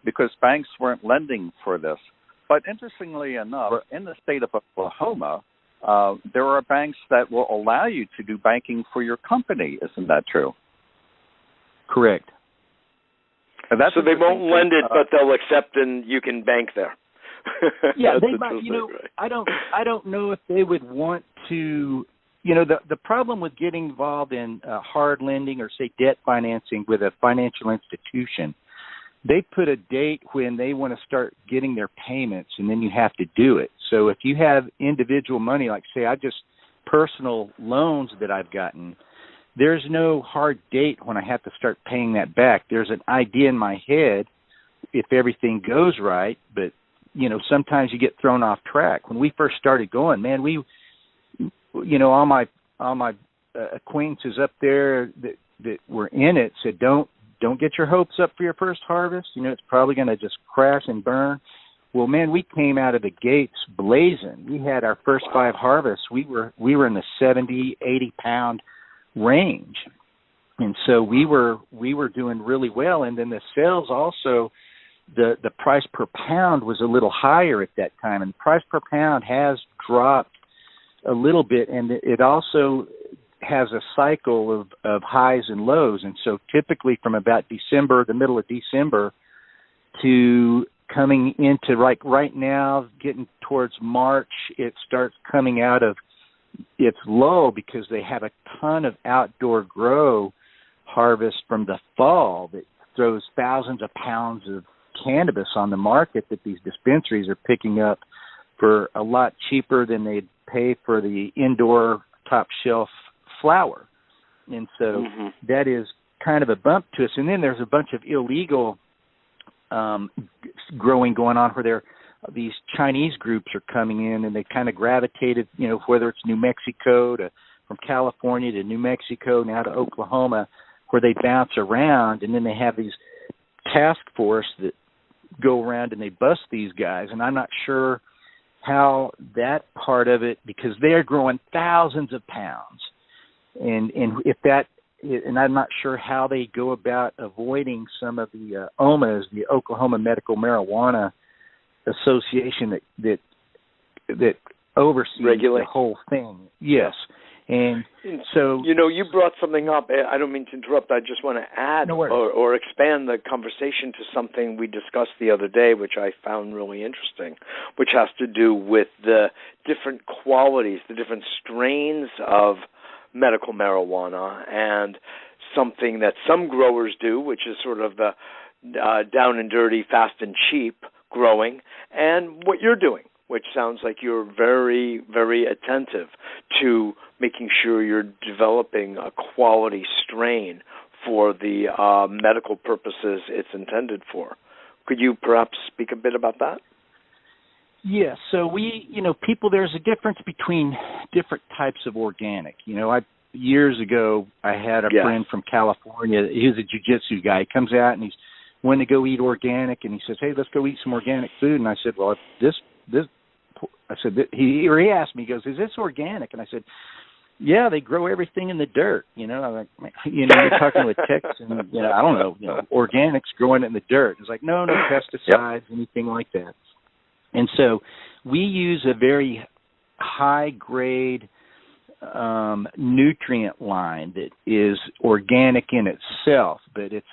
because banks weren't lending for this. But interestingly enough, in the state of Oklahoma, there are banks that will allow you to do banking for your company. Isn't that true? Correct. So they won't lend it, but they'll accept, and you can bank there. Yeah, they might. You know, right? I don't know if they would want to. You know, the problem with getting involved in hard lending or say debt financing with a financial institution, they put a date when they want to start getting their payments, and then you have to do it. So if you have individual money, like say personal loans that I've gotten, there's no hard date when I have to start paying that back. There's an idea in my head if everything goes right, but you know, sometimes you get thrown off track. When we first started going, man, all my acquaintances up there that were in it said, don't get your hopes up for your first harvest. You know, it's probably going to just crash and burn. Well, man, we came out of the gates blazing. We had our first 5 harvests. We were in the 70, 80 pound range. And so we were doing really well. And then the sales also, the price per pound was a little higher at that time. And the price per pound has dropped a little bit. And it also has a cycle of highs and lows. And so typically from about December, the middle of December, to coming into right now, getting towards March, it starts coming out of its low because they have a ton of outdoor grow harvest from the fall that throws thousands of pounds of cannabis on the market that these dispensaries are picking up for a lot cheaper than they'd pay for the indoor top shelf flower. And so that is kind of a bump to us. And then there's a bunch of illegal growing going on where these Chinese groups are coming in and they kind of gravitated, you know, whether it's New Mexico from California to New Mexico, now to Oklahoma, where they bounce around, and then they have these task force that go around and they bust these guys. And I'm not sure how that part of it, because they're growing thousands of pounds. And if that, and I'm not sure how they go about avoiding some of the OMAs, the Oklahoma Medical Marijuana Association that oversees the whole thing. Yes. And so, you know, you brought something up. I don't mean to interrupt. I just want to add or expand the conversation to something we discussed the other day, which I found really interesting, which has to do with the different qualities, the different strains of medical marijuana, and something that some growers do, which is sort of the down and dirty, fast and cheap growing, and what you're doing, which sounds like you're very, very attentive to making sure you're developing a quality strain for the medical purposes it's intended for. Could you perhaps speak a bit about that? Yes. So there's a difference between different types of organic. You know, years ago, I had a friend from California. He was a jiu-jitsu guy. He comes out and he's wanting to go eat organic, and he says, "Hey, let's go eat some organic food." And I said, "Well, he asked me, he goes, "Is this organic?" And I said, "Yeah, they grow everything in the dirt." You know, I'm like, you're talking with Texans, and I don't know, organics growing in the dirt. It's like, no pesticides, anything like that. And so we use a very high grade nutrient line that is organic in itself, but it's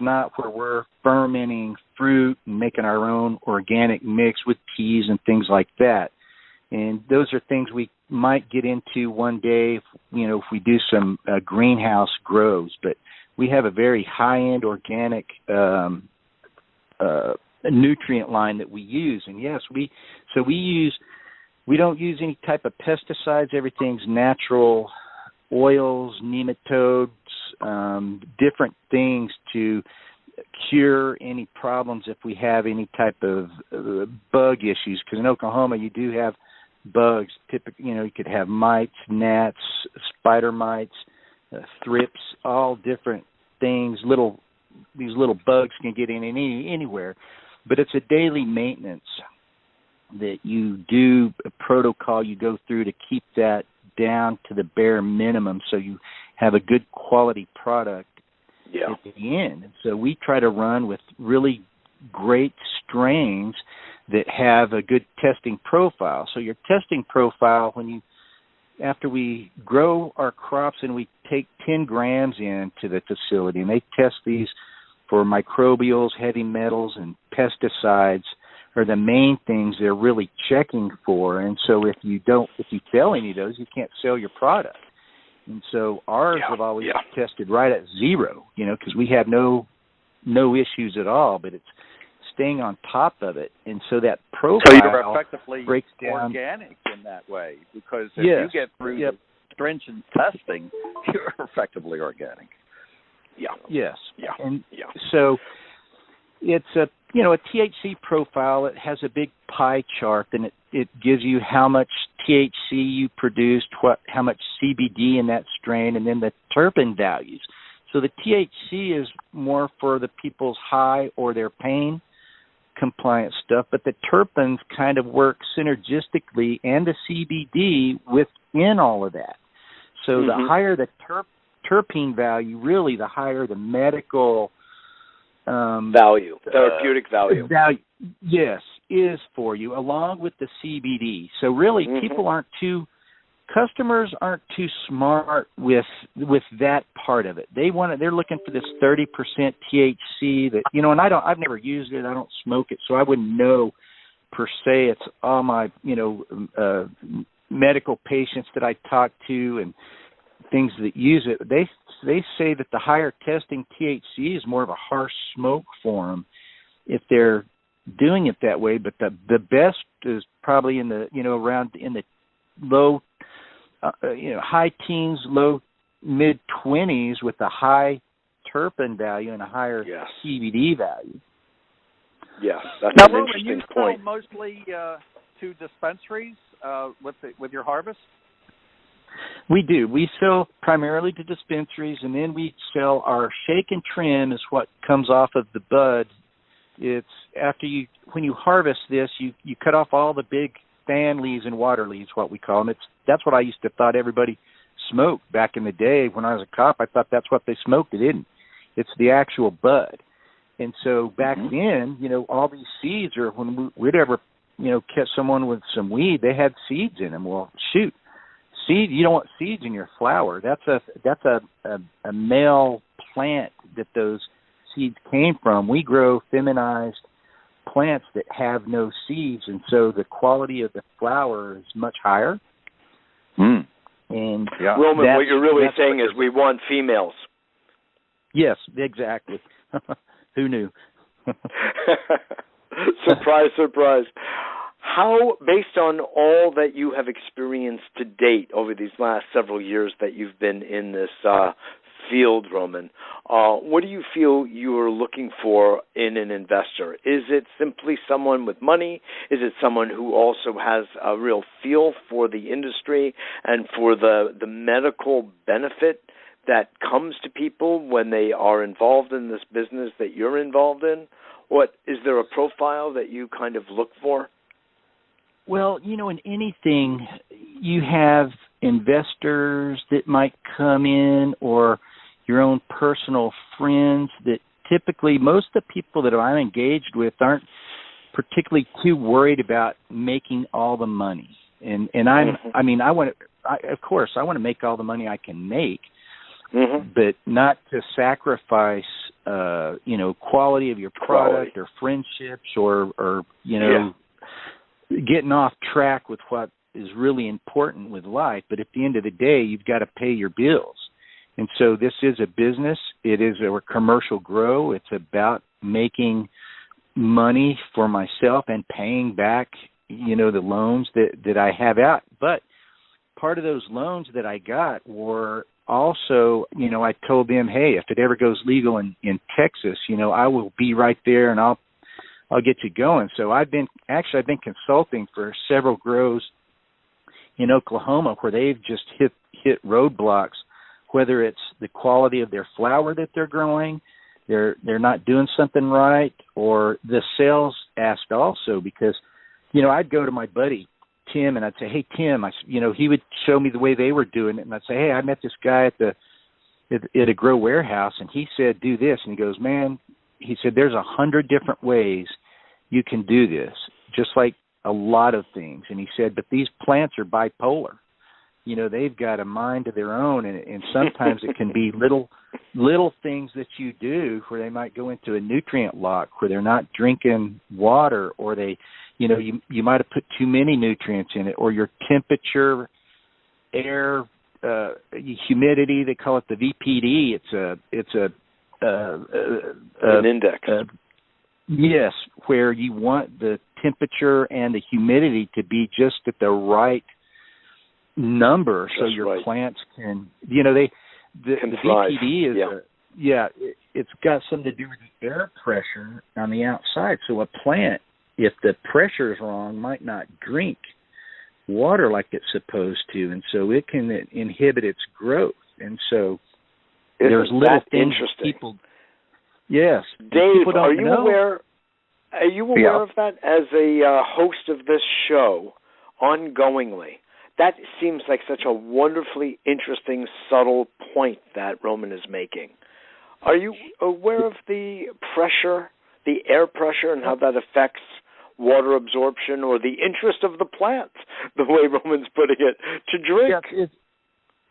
not where we're fermenting fruit and making our own organic mix with teas and things like that. And those are things we might get into one day, if we do some greenhouse grows. But we have a very high-end organic nutrient line that we use. And yes, we don't use any type of pesticides. Everything's natural oils, nematodes, different things to cure any problems if we have any type of bug issues. Because in Oklahoma, you do have bugs. Typically, you could have mites, gnats, spider mites, thrips, all different things. These little bugs can get in anywhere. But it's a daily maintenance that you do, a protocol you go through to keep that down to the bare minimum so you have a good quality product at the end. And so we try to run with really great strains that have a good testing profile. So your testing profile, after we grow our crops and we take 10 grams into the facility, and they test these for microbials, heavy metals, and pesticides are the main things they're really checking for. And so if you fail any of those, you can't sell your product. And so ours have always tested right at 0, because we have no issues at all, but it's staying on top of it. And so that profile so you're effectively breaks down organic in that way, because if you get through the stringent testing, you're effectively organic. Yeah. Yes. Yeah. And so it's a THC profile. It has a big pie chart, and it gives you how much THC you produced, how much CBD in that strain, and then the terpene values. So the THC is more for the people's high or their pain compliant stuff, but the terpenes kind of work synergistically, and the CBD within all of that. So the higher the terpene value, really the higher the medical value, therapeutic value. Yes, is for you, along with the CBD. So really, customers aren't too smart with that part of it. They're looking for this 30% THC that, and I've never used it. I don't smoke it, so I wouldn't know per se. It's all my, medical patients that I talk to and things that use it. They say that the higher testing THC is more of a harsh smoke for them if they're doing it that way. But the best is probably in the, around in the low, high teens, low mid 20s with a high terpene value and a higher CBD value. Yes, that's now, an interesting point. Sell mostly to dispensaries with your harvest? We do. We sell primarily to dispensaries, and then we sell our shake and trim is what comes off of the bud. It's when you harvest this, you cut off all the big fan leaves and water leaves, what we call them. That's what I used to thought everybody smoked back in the day. When I was a cop, I thought that's what they smoked. It didn't. It's the actual bud. And so back then, all these seeds are, when we'd ever, catch someone with some weed, they had seeds in them. Well, shoot, you don't want seeds in your flower. That's a male plant that those seeds came from. We grow feminized plants that have no seeds, and so the quality of the flower is much higher. And Roman, what you're really saying is we want females. Yes, exactly. Who knew? Surprise, surprise. How, based on all that you have experienced to date over these last several years that you've been in this field, Roman, what do you feel you are looking for in an investor? Is it simply someone with money? Is it someone who also has a real feel for the industry and for the medical benefit that comes to people when they are involved in this business that you're involved in? What is there a profile that you kind of look for? Well, in anything, you have investors that might come in, or your own personal friends that typically, most of the people that I'm engaged with aren't particularly too worried about making all the money. And I want to make all the money I can make, but not to sacrifice, quality of your product or friendships or getting off track with what is really important with life. But at the end of the day, you've got to pay your bills. And so this is a business. It is a commercial grow. It's about making money for myself and paying back, the loans that I have out. But part of those loans that I got were also, I told them, hey, if it ever goes legal in Texas, I will be right there and I'll get you going. So I've been consulting for several grows in Oklahoma where they've just hit roadblocks, whether it's the quality of their flower that they're growing, they're not doing something right, or the sales aspect also, because, I'd go to my buddy Tim and I'd say, hey, Tim, he would show me the way they were doing it. And I'd say, hey, I met this guy at a grow warehouse, and he said, do this. And he goes, man, he said, there's 100 different ways you can do this. just like a lot of things. And he said, but these plants are bipolar. You know, they've got a mind of their own, and sometimes it can be little things that you do where they might go into a nutrient lock where they're not drinking water, or they, you know, you might have put too many nutrients in it, or your temperature, air, humidity, they call it the VPD. It's an index. Yes, where you want the temperature and the humidity to be just at the right number, so your plants can, you know, the VPD is it's got something to do with the air pressure on the outside. So a plant, if the pressure is wrong, might not drink water like it's supposed to, and so it can inhibit its growth. And so there's little things people. Yes, Dave, people don't are you know. aware? Are you aware of that as a host of this show ongoingly? That seems like such a wonderfully interesting, subtle point that Roman is making. Are you aware of the pressure, the air pressure, and how that affects water absorption or the interest of the plant, the way Roman's putting it, to drink? Yeah,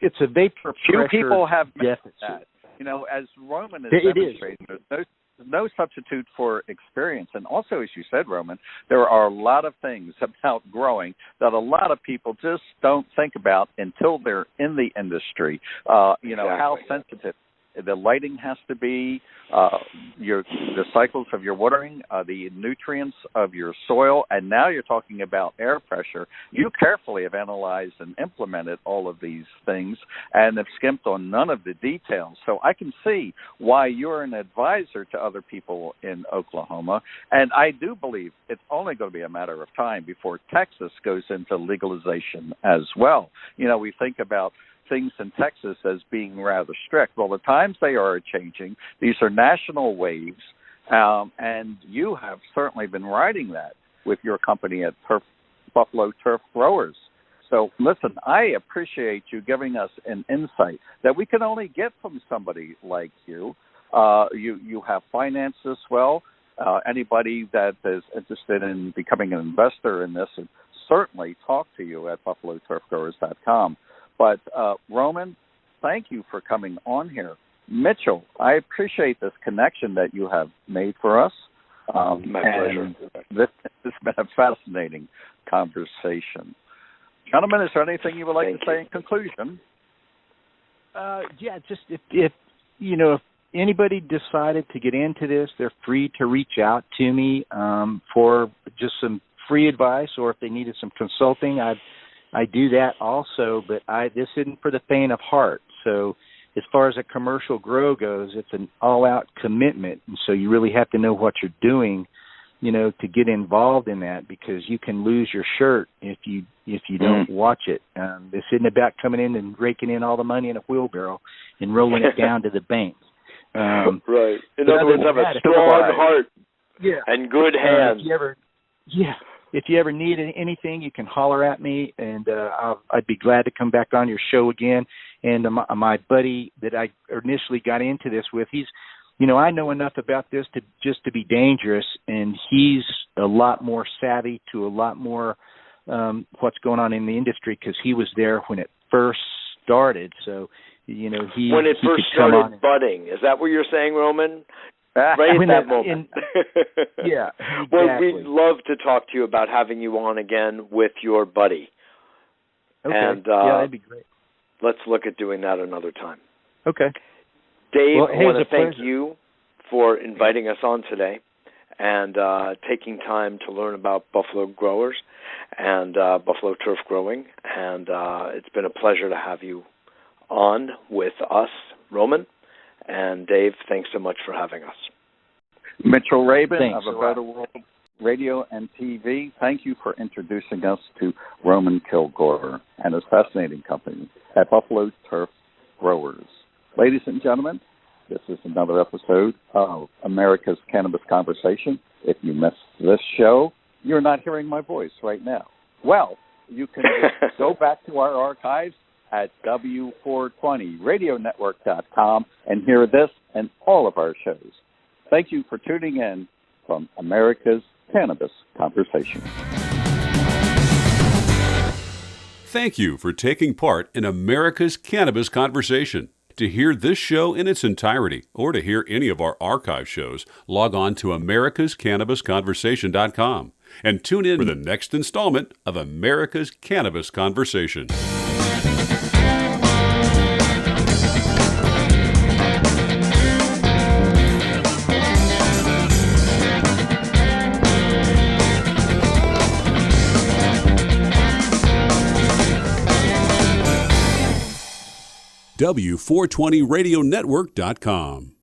it's a vapor Few pressure people have deficit. that. You know, as Roman is demonstrating, there's no substitute for experience. And also, as you said, Roman, there are a lot of things about growing that a lot of people just don't think about until they're in the industry. You know, how sensitive the lighting has to be, the cycles of your watering, the nutrients of your soil, and now you're talking about air pressure. You carefully have analyzed and implemented all of these things and have skimped on none of the details. So I can see why you're an advisor to other people in Oklahoma, and I do believe it's only going to be a matter of time before Texas goes into legalization as well. You know, we think about things in Texas as being rather strict. Well, the times they are changing. These are national waves, and you have certainly been riding that with your company at Buffalo Turf Growers. So, listen, I appreciate you giving us an insight that we can only get from somebody like you. You have finance as well. Anybody that is interested in becoming an investor in this, certainly talk to you at BuffaloTurfGrowers.com. But, Roman, thank you for coming on here. Mitchell, I appreciate this connection that you have made for us. My pleasure. This has been a fascinating conversation. Gentlemen, is there anything you would like to say in conclusion? Just if you know, if anybody decided to get into this, they're free to reach out to me for just some free advice, or if they needed some consulting, I do that also, but this isn't for the faint of heart. So as far as a commercial grow goes, it's an all-out commitment, and so you really have to know what you're doing, you know, to get involved in that, because you can lose your shirt if you don't watch it. This isn't about coming in and raking in all the money in a wheelbarrow and rolling it down to the bank. Right. In other words, have a strong heart and good hands. If you ever need anything, you can holler at me, and I'd be glad to come back on your show again. And my buddy that I initially got into this with, he's, you know, I know enough about this to be dangerous, and he's a lot more savvy to a lot more what's going on in the industry, because he was there when it first started. So, you know, when it first started budding. Is that what you're saying, Roman? Right at that moment. Yeah. Exactly. Well, we'd love to talk to you about having you on again with your buddy. Okay. And, that'd be great. Let's look at doing that another time. Okay. Dave, I want to thank you for inviting us on today and taking time to learn about Buffalo Growers and Buffalo Turf Growing. And it's been a pleasure to have you on with us, Roman. And Dave, thanks so much for having us. Mitchell Rabin of A Better World Radio and TV, thank you for introducing us to Roman Kilgore and his fascinating company at Buffalo Turf Growers. Ladies and gentlemen, this is another episode of America's Cannabis Conversation. If you missed this show, you're not hearing my voice right now. Well, you can just go back to our archives at W420radionetwork.com and hear this and all of our shows. Thank you for tuning in from America's Cannabis Conversation. Thank you for taking part in America's Cannabis Conversation. To hear this show in its entirety or to hear any of our archive shows, log on to americascannabisconversation.com and tune in for the next installment of America's Cannabis Conversation. W420RadioNetwork.com